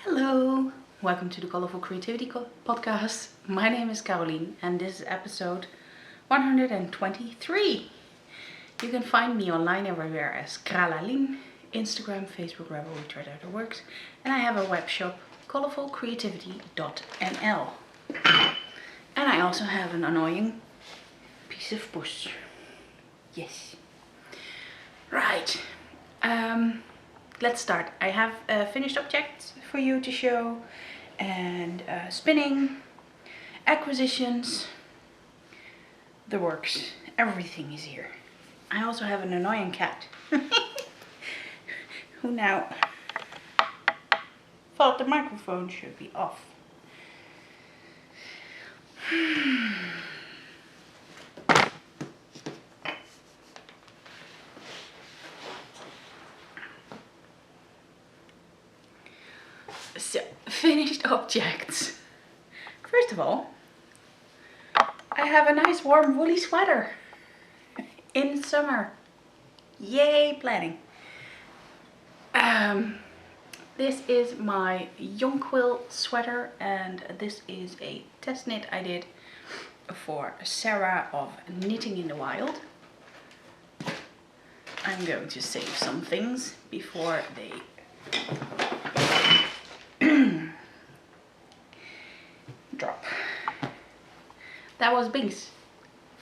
Hello, welcome to the Colourful Creativity podcast. My name is Carolien and this is episode 123. You can find me online everywhere as Carolien, Instagram, Facebook, Ravelry, Twitter, the works. And I have a web shop, colourfulcreativity.nl. And I also have an annoying piece of push. Yes. Right. Let's start. I have finished objects for you to show, and spinning, acquisitions, the works. Everything is here. I also have an annoying cat who now thought the microphone should be off. So, finished objects. First of all, I have a nice warm woolly sweater in summer. Yay, planning. This is my Jonquil sweater, and this is a test knit I did for Sarah of Knitting in the Wild. I'm going to save some things before they drop. That was Binks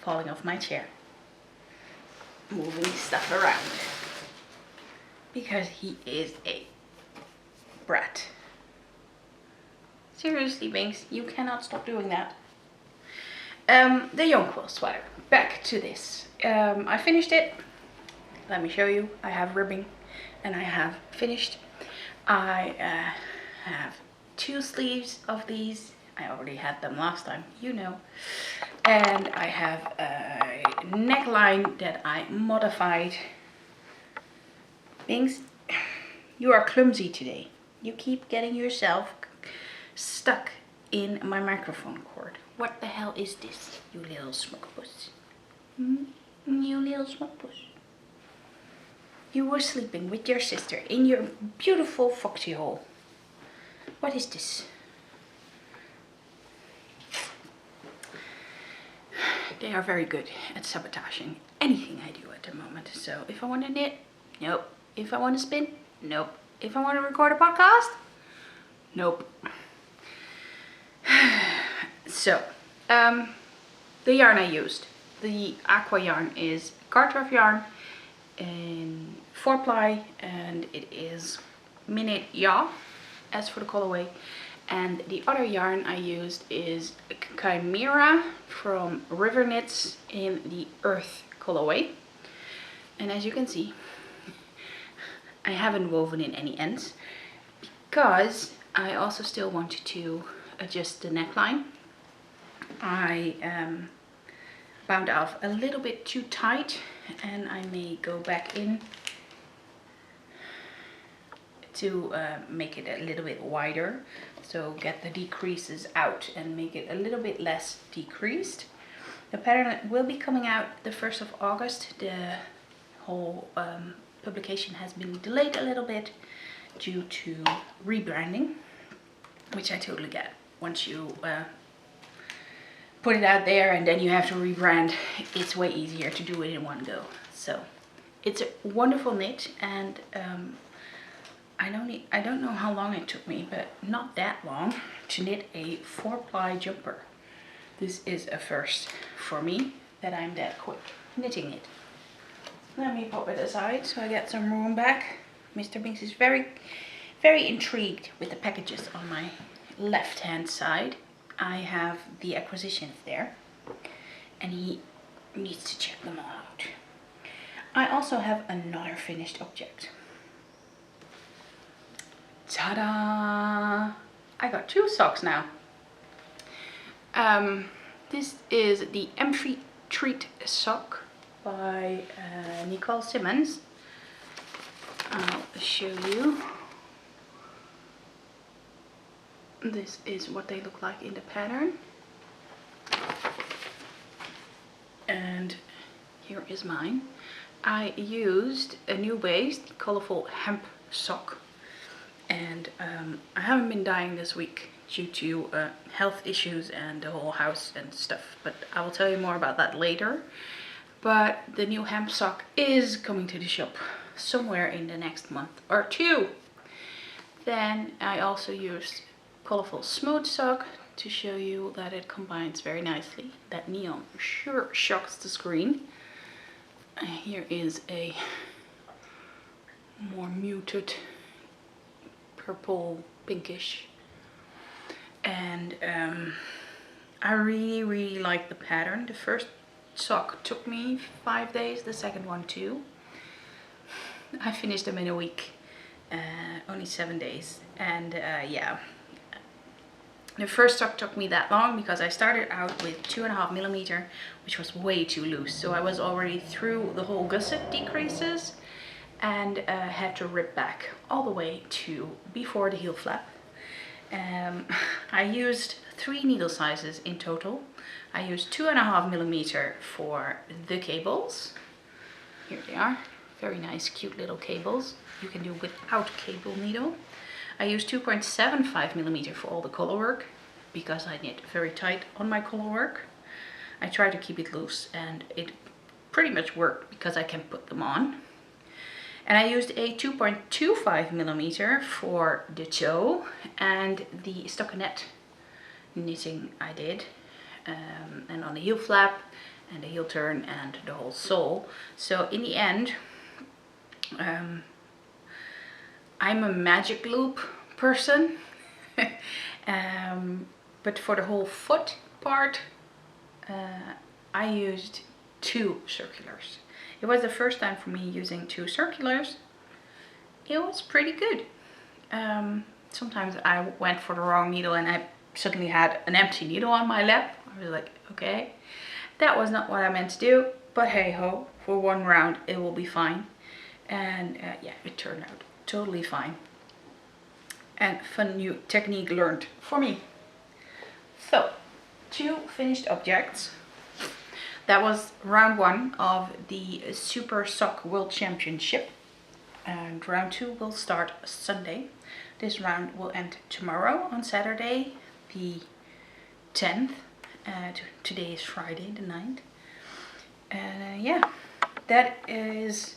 falling off my chair, moving stuff around because he is a brat. Seriously, Binks, you cannot stop doing that. The Jonquil sweater. Back to this. I finished it. Let me show you. I have ribbing and I have finished. I have 2 sleeves of these. I already had them last time, you know. And I have a neckline that I modified. Binks, you are clumsy today. You keep getting yourself stuck in my microphone cord. What the hell is this, you little smoke puss? You little smoke puss. You were sleeping with your sister in your beautiful foxy hole. What is this? They are very good at sabotaging anything I do at the moment. So if I want to knit, nope. If I want to spin, nope. If I want to record a podcast, nope. So, the yarn I used. The aqua yarn is Cartwright yarn in 4-ply, and it is Minute Ya as for the colorway. And the other yarn I used is Chimera from River Knits in the Earth colorway. And as you can see, I haven't woven in any ends because I also still wanted to adjust the neckline. I bound off a little bit too tight, and I may go back in to make it a little bit wider, so get the decreases out and make it a little bit less decreased. The pattern will be coming out the 1st of August. The whole publication has been delayed a little bit due to rebranding, which I totally get. Once you put it out there and then you have to rebrand, it's way easier to do it in one go. So it's a wonderful knit, and I don't know how long it took me, but not that long, to knit a 4-ply jumper. This is a first for me that I'm that quick knitting it. Let me pop it aside so I get some room back. Mr. Binks is very, very intrigued with the packages on my left hand side. I have the acquisitions there, and he needs to check them all out. I also have another finished object. Ta-da! I got 2 socks now. This is the Empty Treat sock by Nicole Simmons. I'll show you. This is what they look like in the pattern. And here is mine. I used a new base, the Colourful Hemp sock. And I haven't been dyeing this week due to health issues and the whole house and stuff, but I will tell you more about that later. But the new hemp sock is coming to the shop somewhere in the next month or two. Then I also used Colourful Smooth Sock to show you that it combines very nicely. That neon sure shocks the screen. Here is a more muted purple pinkish, and I really like the pattern. The first sock took me 5 days, the second one too. I finished them in a week, only 7 days, and yeah, the first sock took me that long because I started out with 2.5mm, which was way too loose, so I was already through the whole gusset decreases and had to rip back all the way to before the heel flap. I used 3 needle sizes in total. I used 2.5mm for the cables. Here they are, very nice cute little cables. You can do without cable needle. I used 2.75mm for all the color work because I knit very tight on my color work. I try to keep it loose and it pretty much worked because I can put them on. And I used a 2.25mm for the toe and the stockinette knitting I did. And on the heel flap and the heel turn and the whole sole. So in the end, I'm a magic loop person. But for the whole foot part, I used 2 circulars. It was the first time for me using 2 circulars. It was pretty good. Sometimes I went for the wrong needle and I suddenly had an empty needle on my lap. I was like, okay, that was not what I meant to do, but hey ho, for one round it will be fine. And yeah, it turned out totally fine. And fun new technique learned for me. So, 2 finished objects. That was round 1 of the Super Sock World Championship, and round 2 will start Sunday. This round will end tomorrow on Saturday the 10th. Today is Friday the 9th. And yeah, that is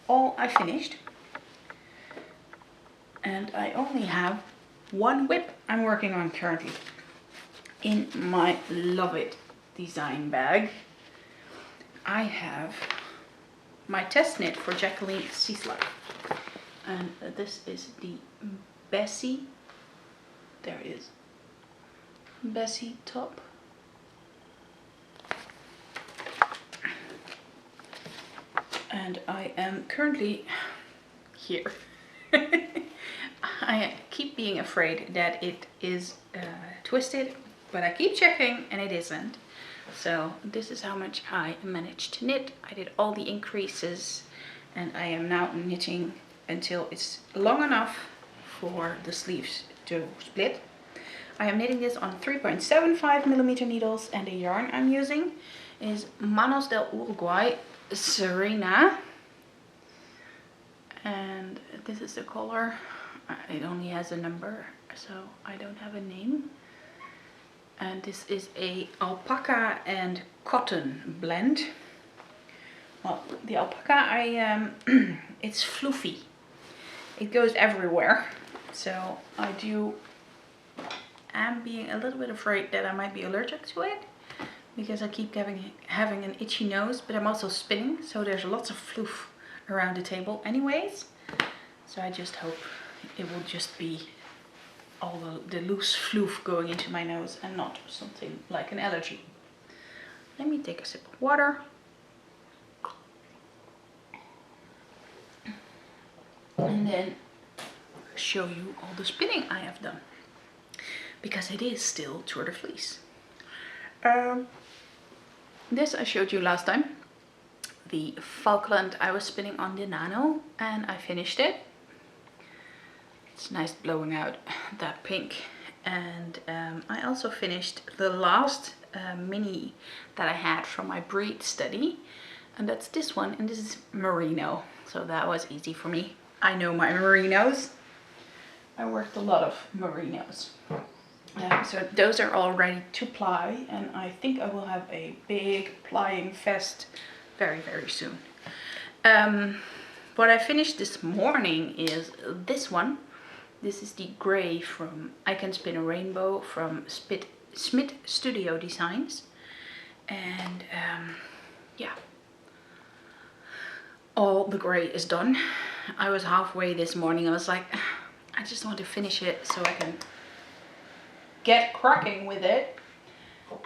all I finished. And I only have 1 whip I'm working on currently in my Love It design bag. I have my test knit for Jacqueline Cieslak, and this is the Bessie, there it is, Bessie top. And I am currently here. I keep being afraid that it is twisted, but I keep checking and it isn't. So this is how much I managed to knit. I did all the increases and I am now knitting until it's long enough for the sleeves to split. I am knitting this on 3.75mm needles, and the yarn I'm using is Manos del Uruguay Serena. And this is the color. It only has a number, so I don't have a name. And this is a alpaca and cotton blend. Well, the alpaca, it's fluffy. It goes everywhere. So I'm being a little bit afraid that I might be allergic to it, because I keep having an itchy nose, but I'm also spinning, so there's lots of fluff around the table anyways. So I just hope it will just be all the loose fluff going into my nose and not something like an allergy. Let me take a sip of water. And then show you all the spinning I have done, because it is still Tour de Fleece. This I showed you last time. The Falkland I was spinning on the Nano, and I finished it. It's nice blowing out that pink. And I also finished the last mini that I had from my breed study, and that's this one, and this is merino, so that was easy for me. I know my merinos. I worked a lot of merinos. So those are all ready to ply, and I think I will have a big plying fest very, very soon. What I finished this morning is this one. This is the gray from I Can Spin a Rainbow from Smith Studio Designs. And yeah, all the gray is done. I was halfway this morning. I was like, I just want to finish it so I can get cracking with it.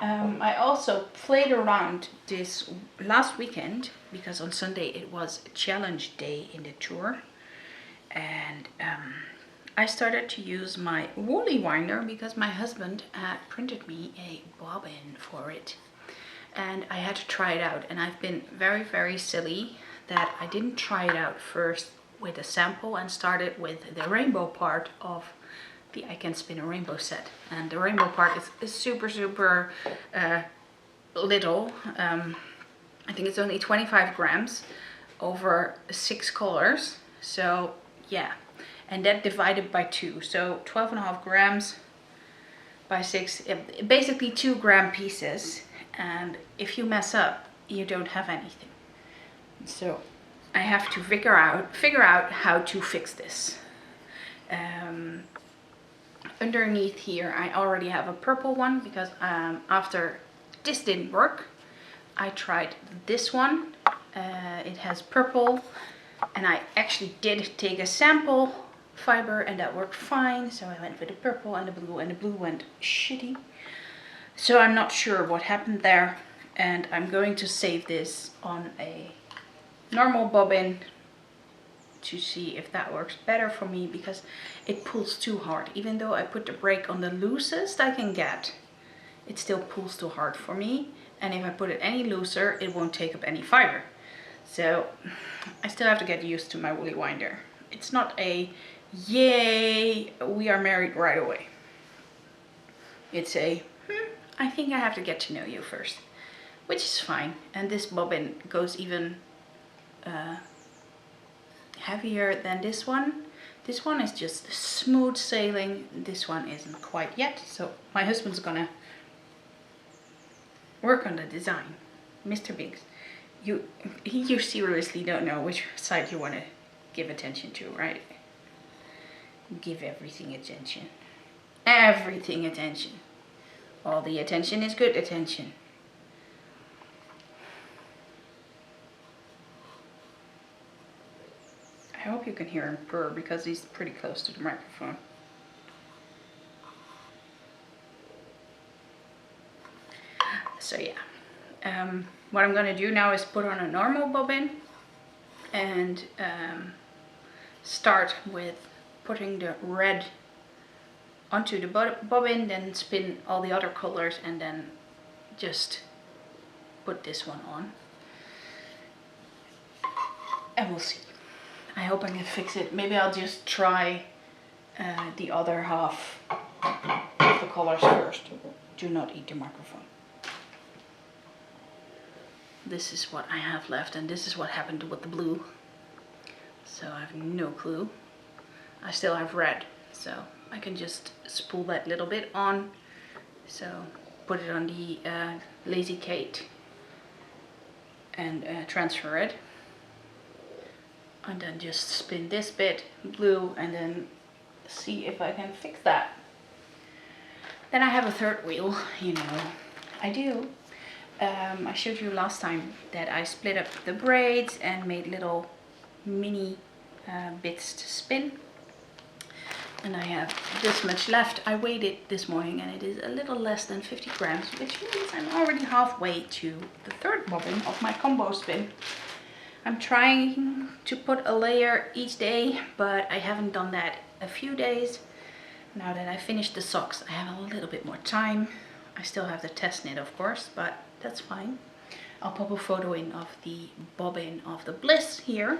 I also played around this last weekend because on Sunday it was a challenge day in the tour, and I started to use my woolly winder because my husband had printed me a bobbin for it, and I had to try it out. And I've been very, very silly that I didn't try it out first with a sample and started with the rainbow part of the I Can Spin a Rainbow set. And the rainbow part is super, super little. I think it's only 25 grams over 6 colors. So yeah, and that divided by 2. So 12.5 grams by 6, basically 2 gram pieces. And if you mess up, you don't have anything. So I have to figure out how to fix this. Underneath here I already have a purple one because after this didn't work, I tried this one. It has purple, and I actually did take a sample fiber and that worked fine. So I went with the purple and the blue went shitty. So I'm not sure what happened there, and I'm going to save this on a normal bobbin to see if that works better for me, because it pulls too hard. Even though I put the brake on the loosest I can get, it still pulls too hard for me. And if I put it any looser, it won't take up any fiber. So I still have to get used to my woolly winder. It's not a yay, we are married right away. It's a I think I have to get to know you first, which is fine. And this bobbin goes even heavier than this one. This one is just smooth sailing. This one isn't quite yet. So my husband's gonna work on the design. Mr. Biggs, you seriously don't know which side you want to give attention to, right? Give everything attention. Everything attention. All the attention is good attention. I hope you can hear him purr because he's pretty close to the microphone. So yeah, what I'm gonna do now is put on a normal bobbin and start with putting the red onto the bobbin, then spin all the other colors, and then just put this one on. And we'll see. I hope I can fix it. Maybe I'll just try the other half of the colors first. Do not eat the microphone. This is what I have left, and this is what happened with the blue. So I have no clue. I still have red, so I can just spool that little bit on. So put it on the Lazy Kate and transfer it. And then just spin this bit blue and then see if I can fix that. Then I have a third wheel, you know, I do. I showed you last time that I split up the braids and made little mini bits to spin. And I have this much left. I weighed it this morning and it is a little less than 50 grams, which means I'm already halfway to the third bobbin of my combo spin. I'm trying to put a layer each day, but I haven't done that a few days. Now that I finished the socks, I have a little bit more time. I still have the test knit, of course, but that's fine. I'll pop a photo in of the bobbin of the Bliss here.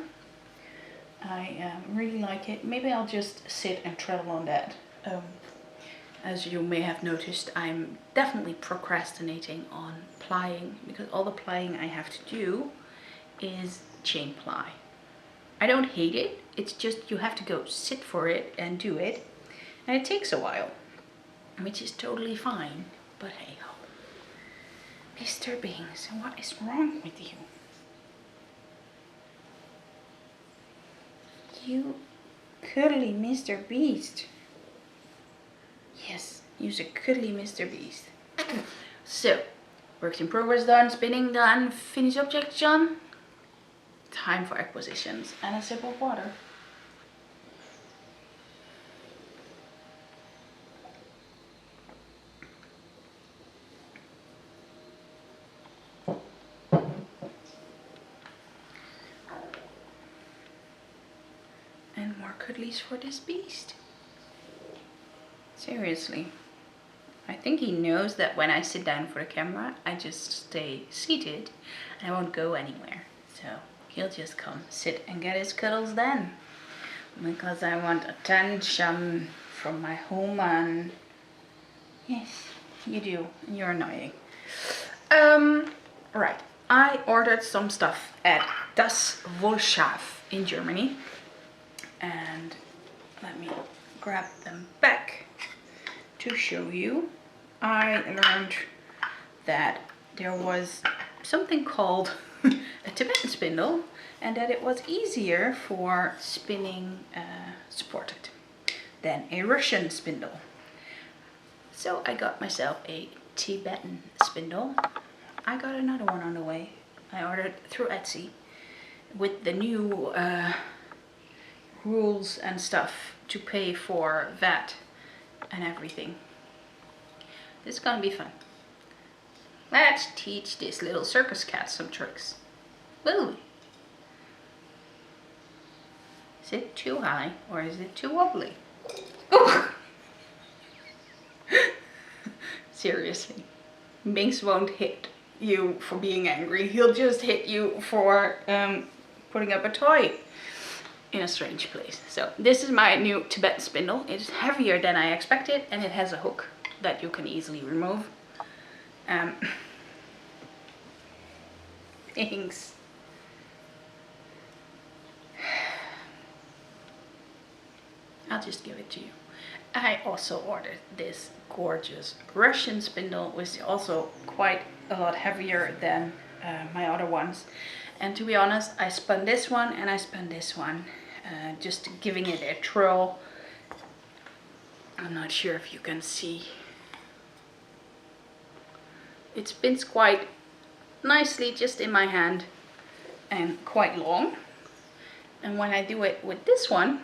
I really like it. Maybe I'll just sit and travel on that. As you may have noticed, I'm definitely procrastinating on plying, because all the plying I have to do is chain ply. I don't hate it, it's just you have to go sit for it and do it. And it takes a while, which is totally fine, but hey ho. Mr. Beans, what is wrong with you? You cuddly Mr. Beast. Yes, you're a cuddly Mr. Beast. So, works in progress done, spinning done, finished objects done. Time for acquisitions and a sip of water. And more cuddlies for this beast. Seriously. I think he knows that when I sit down for the camera, I just stay seated and I won't go anywhere. So he'll just come sit and get his cuddles then. Because I want attention from my human. Yes, you do. You're annoying. Right. I ordered some stuff at Das Wohlschaf in Germany. And let me grab them back to show you. I learned that there was something called a Tibetan spindle and that it was easier for spinning supported than a Russian spindle. So I got myself a Tibetan spindle. I got another one on the way. I ordered through Etsy with the new rules and stuff to pay for VAT and everything. This is gonna be fun. Let's teach this little circus cat some tricks. Will we? Is it too high or is it too wobbly? Ooh. Seriously, Minx won't hit you for being angry. He'll just hit you for putting up a toy in a strange place. So this is my new Tibetan spindle. It's heavier than I expected and it has a hook that you can easily remove. Thanks. I'll just give it to you. I also ordered this gorgeous Russian spindle, which is also quite a lot heavier than my other ones. And to be honest, I spun this one and I spun this one, just giving it a twirl. I'm not sure if you can see. It spins quite nicely just in my hand and quite long. And when I do it with this one,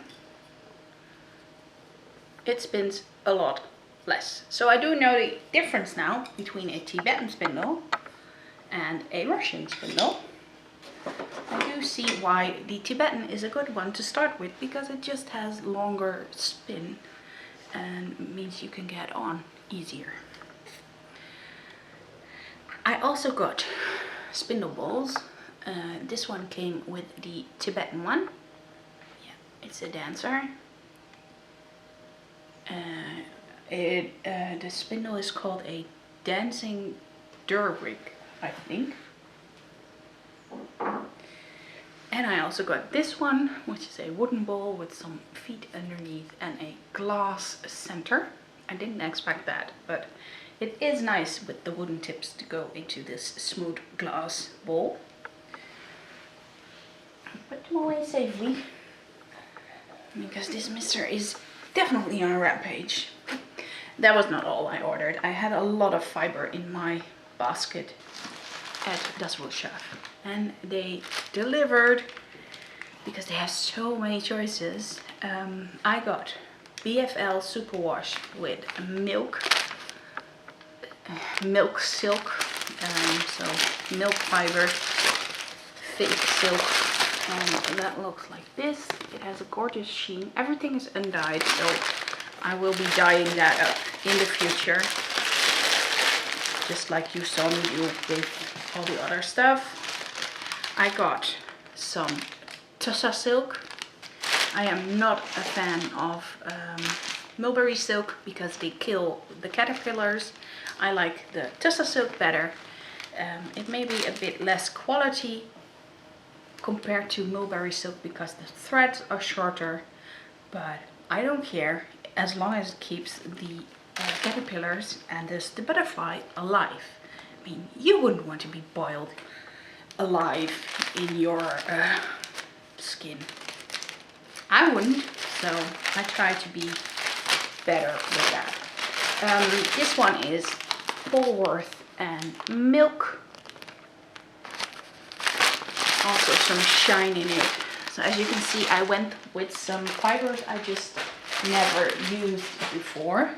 it spins a lot less. So I do know the difference now between a Tibetan spindle and a Russian spindle. I do see why the Tibetan is a good one to start with, because it just has longer spin and means you can get on easier. I also got spindle balls. This one came with the Tibetan one. Yeah, it's a dancer. The spindle is called a dancing drooling, I think. And I also got this one, which is a wooden ball with some feet underneath and a glass center. I didn't expect that, but it is nice with the wooden tips to go into this smooth glass ball. Put them away safely, because this mister is definitely on a rampage. That was not all I ordered. I had a lot of fiber in my basket at Das Wohlschaf, and they delivered because they have so many choices. I got BFL superwash with milk silk, so milk fiber, fake silk, and that looks like this. It has a gorgeous sheen. Everything is undyed, so I will be dyeing that up in the future, just like you saw me do with all the other stuff. I got some Tussa silk. I am not a fan of mulberry silk because they kill the caterpillars. I like the Tussa silk better. It may be a bit less quality compared to mulberry silk because the threads are shorter, but I don't care. as long as it keeps the caterpillars and the butterfly alive. I mean, you wouldn't want to be boiled alive in your skin. I wouldn't, so I try to be better with that. This one is Woolworth and milk. Also some shine in it. So as you can see, I went with some fibers I just never used before.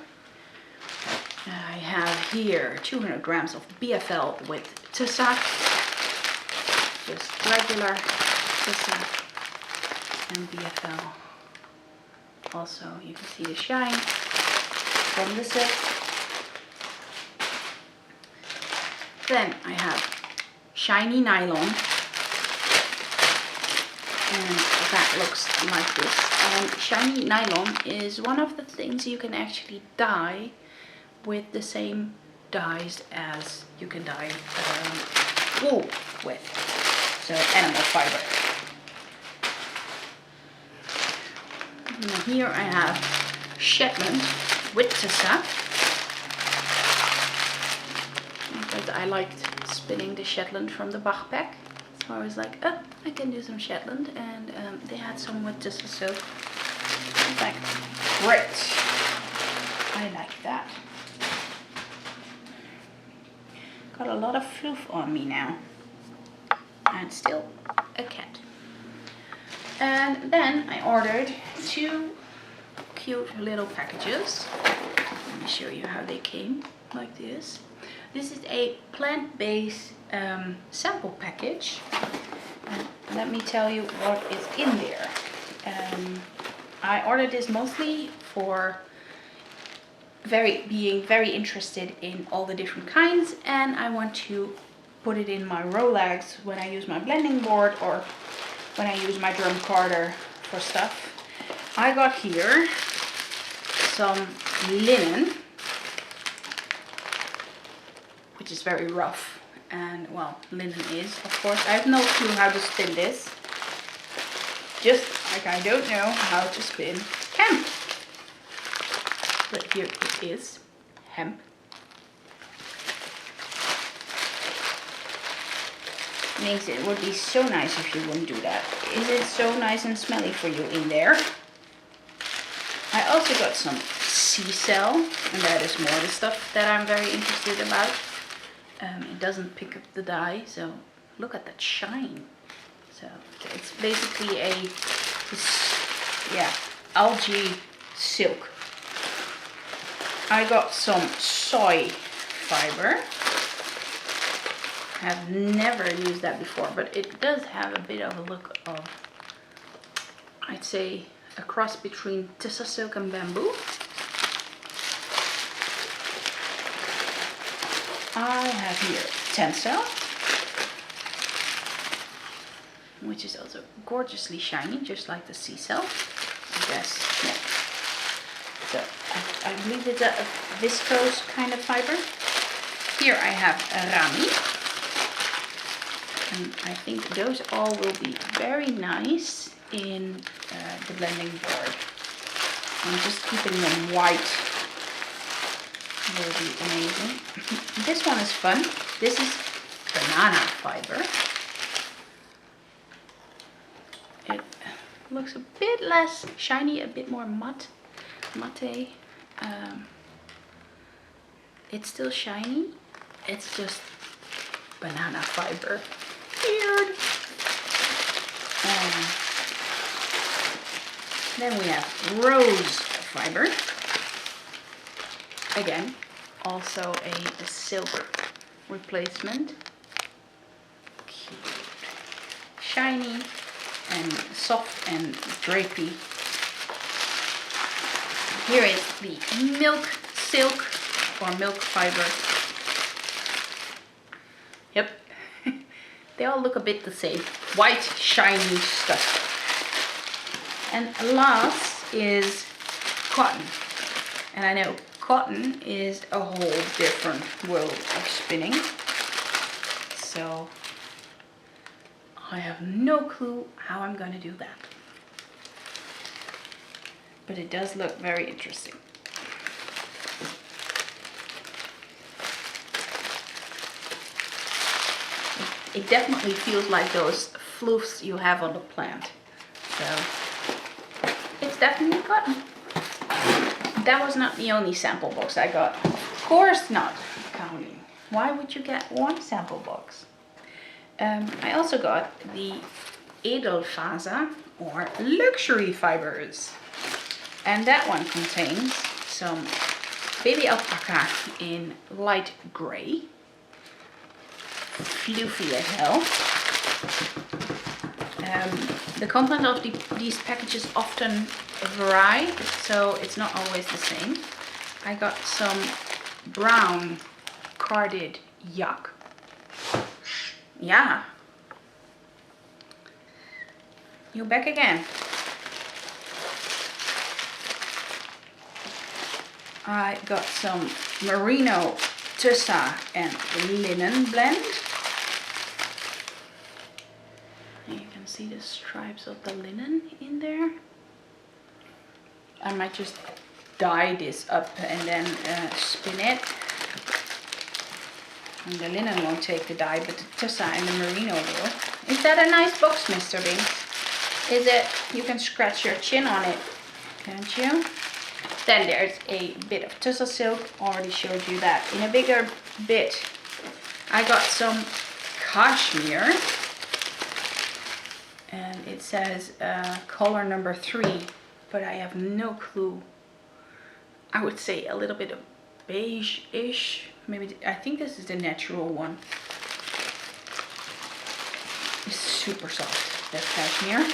I have here 200 grams of BFL with Tussac, just regular Tussac and BFL. Also, you can see the shine from the silk. Then I have shiny nylon, and that looks like this. And shiny nylon is one of the things you can actually dye with the same dyes as you can dye wool with, so animal fiber. And here I have Shetland with Tussac, because I liked spinning the Shetland from the backpack, so I was like, oh, I can do some Shetland, and they had some with Tussac silk. I was like, great, I like that. Got a lot of fluff on me now, and still a cat. And then I ordered 2 cute little packages. Let me show you how they came, like this. This is a plant-based sample package, and let me tell you what is in there. I ordered this mostly for being very interested in all the different kinds, and I want to put it in my Rolex when I use my blending board or when I use my drum carder for stuff. I got here some linen, which is very rough, and well, linen is, of course. I have no clue how to spin this, just like I don't know how to spin hemp. But here it is, hemp. Makes it would be so nice if you wouldn't do that. Is it so nice and smelly for you in there? I also got some sea cell, and that is more the stuff that I'm very interested about. It doesn't pick up the dye, so look at that shine. So it's basically a algae silk. I got some soy fiber. I have never used that before, but it does have a bit of a look of, I'd say, a cross between Tussac silk and bamboo. I have here tencel, which is also gorgeously shiny, just like the sea cell. Yes, yeah. So I believe it's a viscose kind of fiber. Here I have rami, and I think those all will be very nice in the blending board. And just keeping them white will be amazing. This one is fun. This is banana fiber. It looks a bit less shiny, a bit more matte. It's still shiny. It's just banana fiber. Weird. Then we have rose fiber. Again, also a silk replacement. Cute. Shiny and soft and drapey. Here is the milk silk or milk fiber. Yep, they all look a bit the same. White, shiny stuff. And last is cotton. And I know cotton is a whole different world of spinning. So I have no clue how I'm going to do that. but it does look very interesting. It definitely feels like those fluffs you have on the plant. So it's definitely cotton. That was not the only sample box I got. Of course not, Carolien. Why would you get one sample box? I also got the Edelfaser or luxury fibers. And that one contains some baby alpaca in light gray. Floofy as hell. The content of these packages often vary, so it's not always the same. I got some brown carded yak. Yeah. You're back again. I got some merino, tussa and linen blend. And you can see the stripes of the linen in there. I might just dye this up and then spin it. And the linen won't take the dye, but the tussa and the merino will. Is that a nice box, Mr. Binks? Is it? You can scratch your chin on it, can't you? Then there's a bit of tussa silk. Already showed you that in a bigger bit. I got some cashmere. And it says color number 3, but I have no clue. I would say a little bit of beige-ish. Maybe, I think this is the natural one. It's super soft, that cashmere.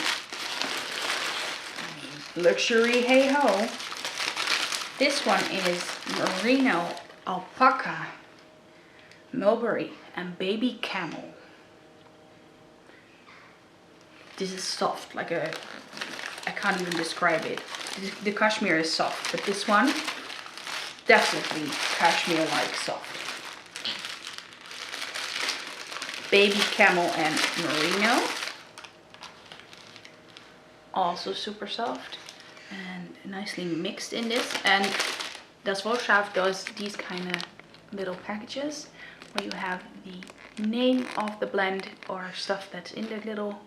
Luxury, hey ho. This one is merino, alpaca, mulberry and baby camel. This is soft, like a, I can't even describe it. The cashmere is soft, but this one, definitely cashmere-like soft. Baby camel and merino. Also super soft and nicely mixed in this. And Das Wohlschaft does these kind of little packages where you have the name of the blend or stuff that's in the little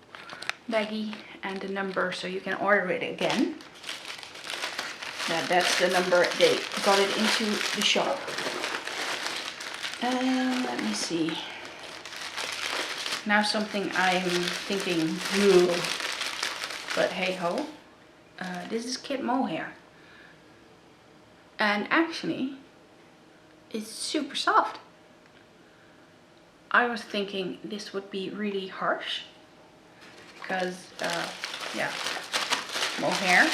baggie and the number, so you can order it again. That's the number they got it into the shop. Let me see. Now something I'm thinking, ooh, but hey ho. This is kid mohair. And actually, it's super soft. I was thinking this would be really harsh. Because, yeah, mohair.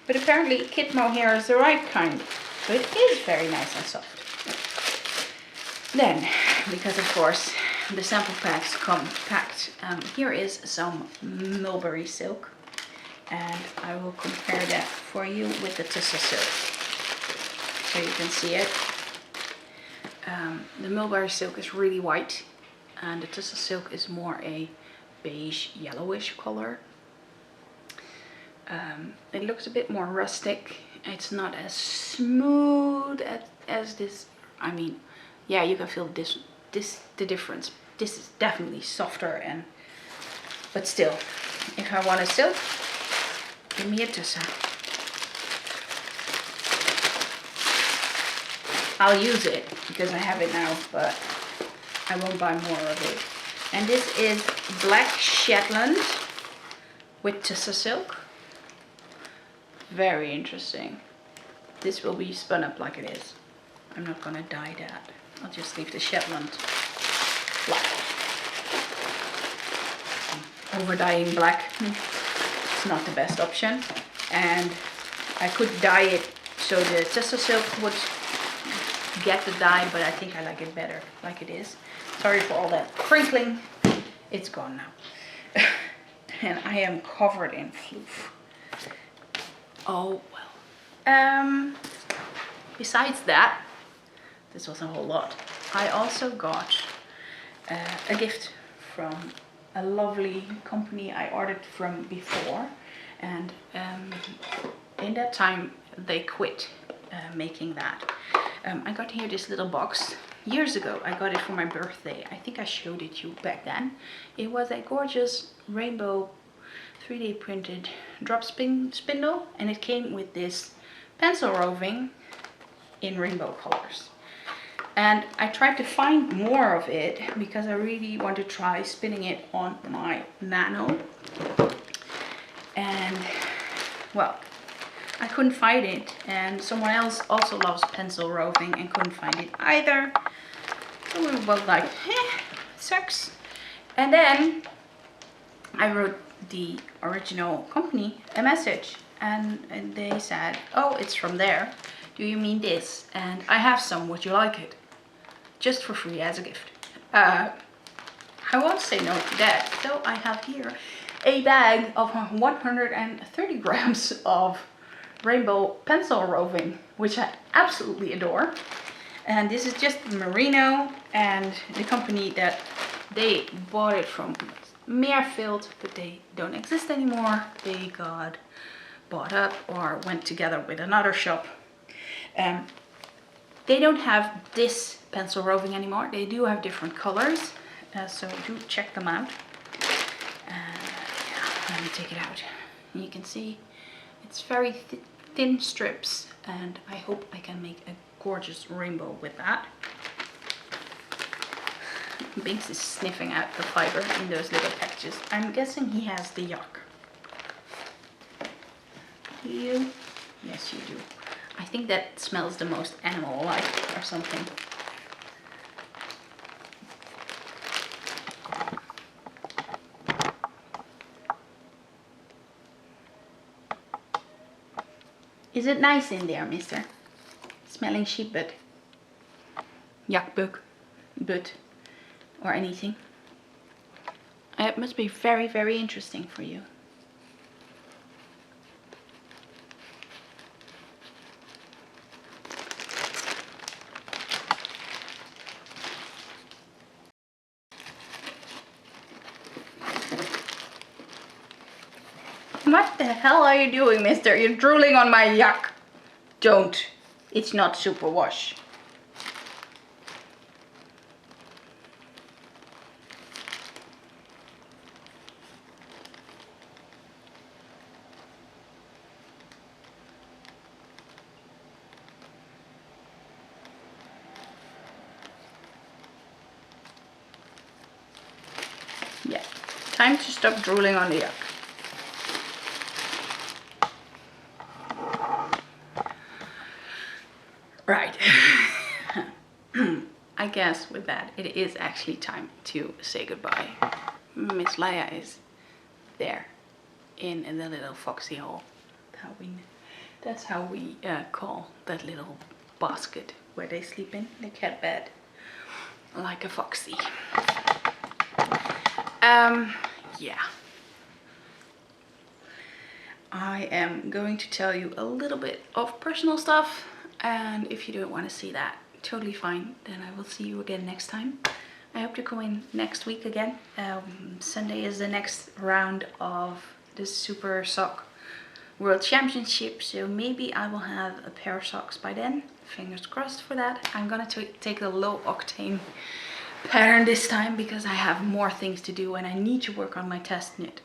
But apparently kid mohair is the right kind. So it is very nice and soft. Then, because of course the sample packs come packed, here is some mulberry silk. And I will compare that for you with the tussa silk. So you can see it. The mulberry silk is really white. And the tussa silk is more a beige yellowish color. It looks a bit more rustic. It's not as smooth as this. I mean, yeah, you can feel the difference. This is definitely softer, but still, if I want a silk, give me a tussa. I'll use it because I have it now, but I won't buy more of it. And this is Black Shetland with tussa silk. Very interesting. This will be spun up like it is. I'm not gonna dye that. I'll just leave the Shetland black. Over dyeing black, it's not the best option. And I could dye it so the tussa silk would get the dye, but I think I like it better like it is. Sorry for all that crinkling. It's gone now. And I am covered in floof. Oh well. Besides that, this was a whole lot. I also got a gift from a lovely company I ordered from before. and in that time they quit making that. I got here this little box years ago. I got it for my birthday. I think I showed it to you back then. It was a gorgeous rainbow 3D printed drop spindle, and it came with this pencil roving in rainbow colors. And I tried to find more of it because I really want to try spinning it on my Nano. And well, I couldn't find it, and someone else also loves pencil roving and couldn't find it either. So we were both like, sucks. And then I wrote the original company a message, and they said, oh, it's from there. Do you mean this? And I have some, would you like it? Just for free as a gift. I won't say no to that. So I have here a bag of 130 grams of rainbow pencil roving, which I absolutely adore. And this is just merino, and the company that they bought it from Meerfield, but they don't exist anymore. They got bought up or went together with another shop. They don't have this pencil roving anymore. They do have different colors, so do check them out. Yeah, let me take it out. And you can see it's very thin strips, and I hope I can make a gorgeous rainbow with that. Binks is sniffing out the fiber in those little packages. I'm guessing he has the yuck. Do you? Yes, you do. I think that smells the most animal-like or something. Is it nice in there, mister? Smelling sheep butt? Yuck bug? Butt? Or anything? It must be very, very interesting for you. What the hell are you doing, mister? You're drooling on my yuck. Don't. It's not superwash. Yeah. Time to stop drooling on the yuck. Right. I guess with that it is actually time to say goodbye. Miss Leia is there in the little foxy hole. That's how we call that little basket where they sleep in, the cat bed, like a foxy. Yeah. I am going to tell you a little bit of personal stuff, and if you don't want to see that, totally fine. Then I will see you again next time. I hope to come in next week again. Sunday is the next round of the Super Sock World Championship, so maybe I will have a pair of socks by then. Fingers crossed for that. I'm gonna take the low octane pattern this time because I have more things to do and I need to work on my test knit.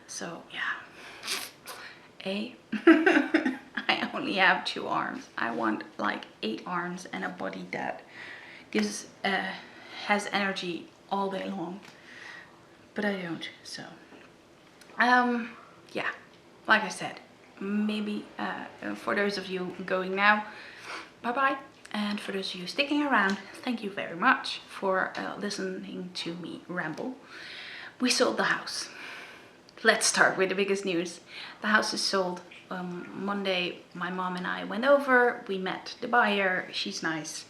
So yeah. I only have 2 arms. I want like 8 arms and a body that gives has energy all day long, but I don't. So yeah, like I said, maybe for those of you going now, bye bye, and for those of you sticking around, thank you very much for listening to me ramble. We sold the house. Let's start with the biggest news. The house is sold. Monday my mom and I went over, we met the buyer. She's nice.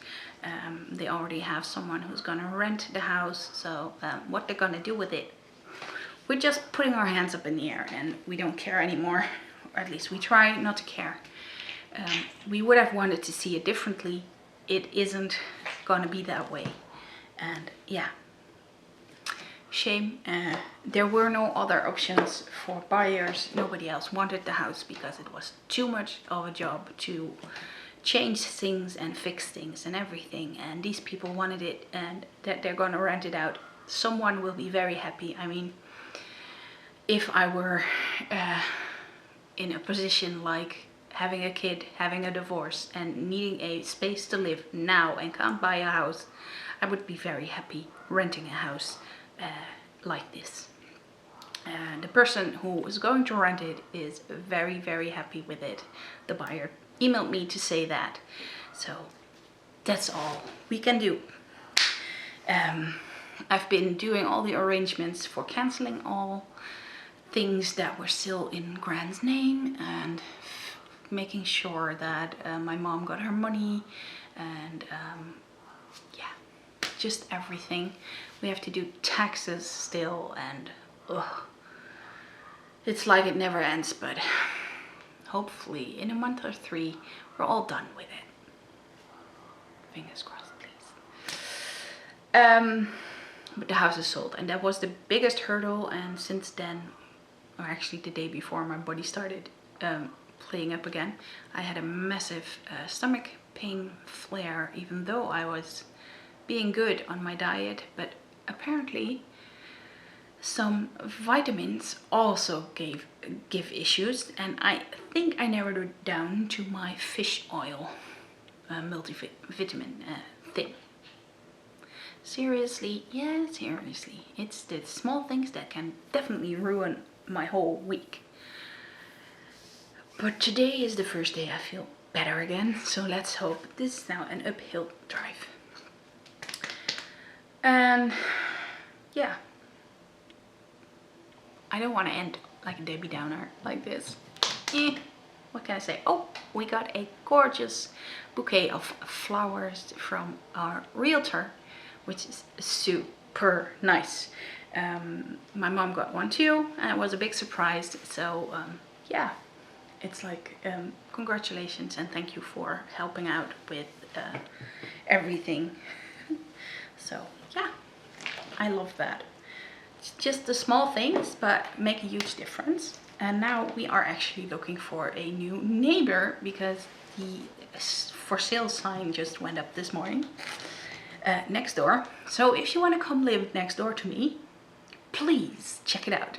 They already have someone who's gonna rent the house, so what they're gonna do with it, we're just putting our hands up in the air and we don't care anymore, or at least we try not to care. We would have wanted to see it differently. It isn't gonna be that way, and yeah, shame. There were no other options for buyers. Nobody else wanted the house because it was too much of a job to change things and fix things and everything. And these people wanted it, and that they're gonna rent it out. Someone will be very happy. I mean, if I were in a position like having a kid, having a divorce, and needing a space to live now and can't buy a house, I would be very happy renting a house like this. And the person who is going to rent it is very, very happy with it. The buyer emailed me to say that. So that's all we can do. I've been doing all the arrangements for cancelling all things that were still in Grant's name, and making sure that my mom got her money, and yeah, just everything. We have to do taxes still, and it's like it never ends, but hopefully in a month or 3 we're all done with it. Fingers crossed, please. But the house is sold, and that was the biggest hurdle. And since then, or actually the day before my body started playing up again, I had a massive stomach pain flare, even though I was being good on my diet. But apparently some vitamins also give issues, and I think I narrowed it down to my fish oil multivitamin thing. Seriously, yeah, seriously, it's the small things that can definitely ruin my whole week. But today is the first day I feel better again, so let's hope this is now an uphill drive. And yeah, I don't want to end like a Debbie Downer like this. What can I say? Oh, we got a gorgeous bouquet of flowers from our realtor, which is super nice. My mom got one too, and it was a big surprise. So yeah, it's like congratulations and thank you for helping out with everything. So yeah, I love that. It's just the small things, but make a huge difference. And now we are actually looking for a new neighbor, because the for sale sign just went up this morning next door. So if you want to come live next door to me, please check it out.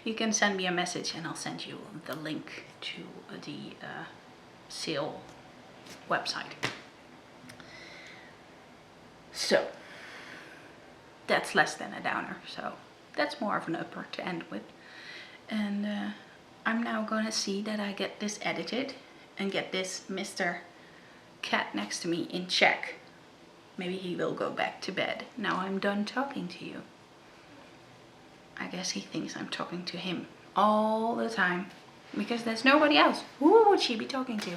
You can send me a message and I'll send you the link to the sale website. So that's less than a downer, so that's more of an upper to end with. And I'm now gonna see that I get this edited and get this Mr. Cat next to me in check. Maybe he will go back to bed now I'm done talking to you. I guess he thinks I'm talking to him all the time, because there's nobody else. Who would she be talking to?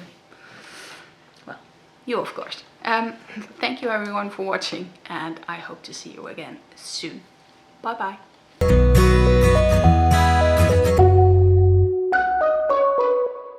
Well, you of course. Thank you everyone for watching, and I hope to see you again soon. Bye bye.